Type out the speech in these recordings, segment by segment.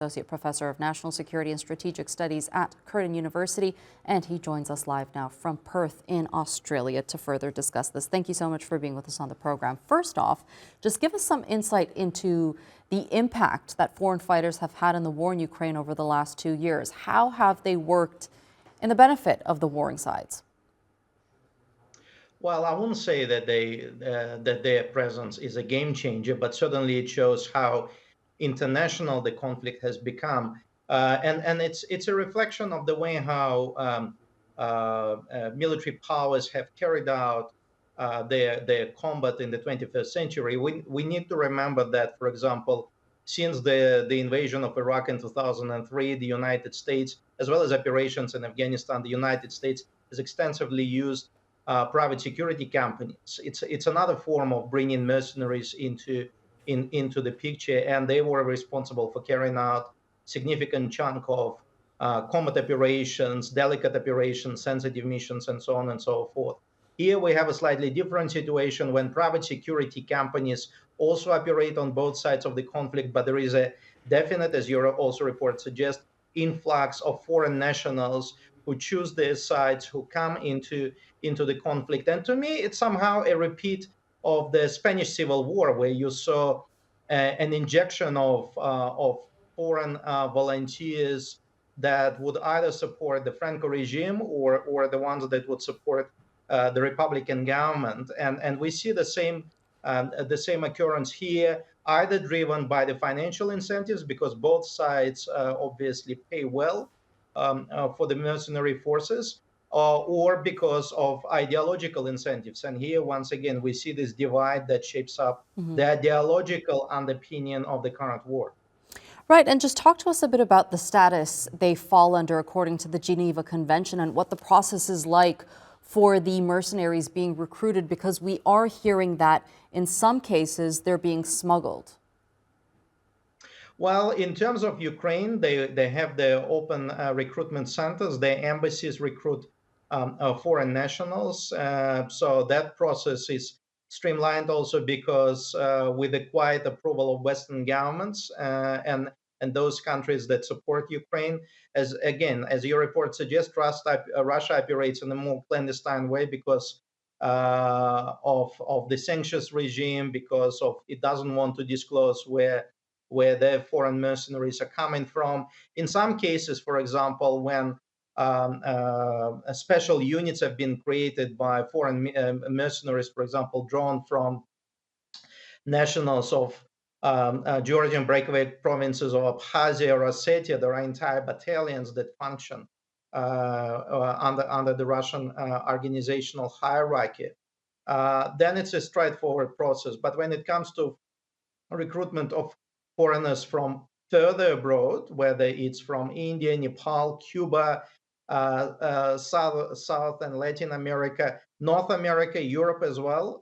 Associate Professor of National Security and Strategic Studies at Curtin University, and he joins us live now from Perth in Australia to further discuss this. Thank you so much for being with us on the program. First off, just give us some insight into the impact that foreign fighters have had in the war in Ukraine over the last 2 years. How have they worked in the benefit of the warring sides? Well, I wouldn't say that that their presence is a game changer, but certainly it shows how international the conflict has become, and it's a reflection of the way how military powers have carried out their combat in the 21st century. We need to remember that, for example, since the invasion of Iraq in 2003, the United States, as well as operations in Afghanistan, the United States has extensively used private security companies. It's another form of bringing mercenaries into the picture, and they were responsible for carrying out significant chunk of combat operations, delicate operations, sensitive missions, and so on and so forth. Here we have a slightly different situation when private security companies also operate on both sides of the conflict, but there is a definite, as your also report suggests, influx of foreign nationals who choose their sides, who come into the conflict. And to me, it's somehow a repeat of the Spanish Civil War, where you saw an injection of foreign volunteers that would either support the Franco regime or the ones that would support the Republican government. And we see the same occurrence here, either driven by the financial incentives, because both sides obviously pay well for the mercenary forces, or because of ideological incentives. And here, once again, we see this divide that shapes up the ideological underpinning of the current war. Right, and just talk to us a bit about the status they fall under according to the Geneva Convention and what the process is like for the mercenaries being recruited, because we are hearing that in some cases they're being smuggled. Well, in terms of Ukraine, they have their open recruitment centers. Their embassies recruit foreign nationals. So that process is streamlined also because with the quiet approval of Western governments and those countries that support Ukraine, as again, as your report suggests, Russia operates in a more clandestine way because of the sanctions regime, because of it doesn't want to disclose where the foreign mercenaries are coming from. In some cases, for example, when special units have been created by foreign mercenaries, for example, drawn from nationals of Georgian breakaway provinces of Abkhazia or Ossetia, there are entire battalions that function under the Russian organizational hierarchy. Then it's a straightforward process. But when it comes to recruitment of foreigners from further abroad, whether it's from India, Nepal, Cuba, South and Latin America, North America, Europe as well,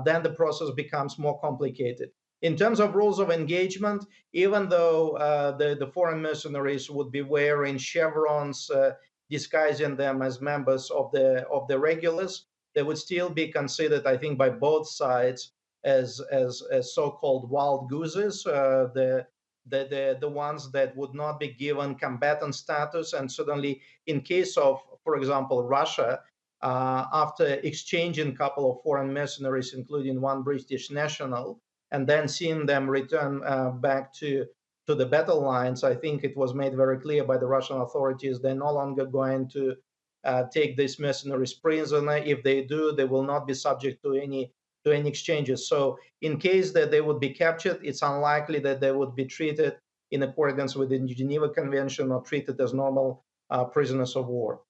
then the process becomes more complicated. In terms of rules of engagement, even though the foreign mercenaries would be wearing chevrons, disguising them as members of the regulars, they would still be considered, I think, by both sides as so-called wild gooses, the ones that would not be given combatant status. And certainly, in case of, for example, Russia, after exchanging a couple of foreign mercenaries, including one British national, and then seeing them return back to the battle lines, I think it was made very clear by the Russian authorities they're no longer going to take these mercenaries prisoner. If they do, they will not be subject to any exchanges. So in case that they would be captured, it's unlikely that they would be treated in accordance with the Geneva Convention or treated as normal prisoners of war.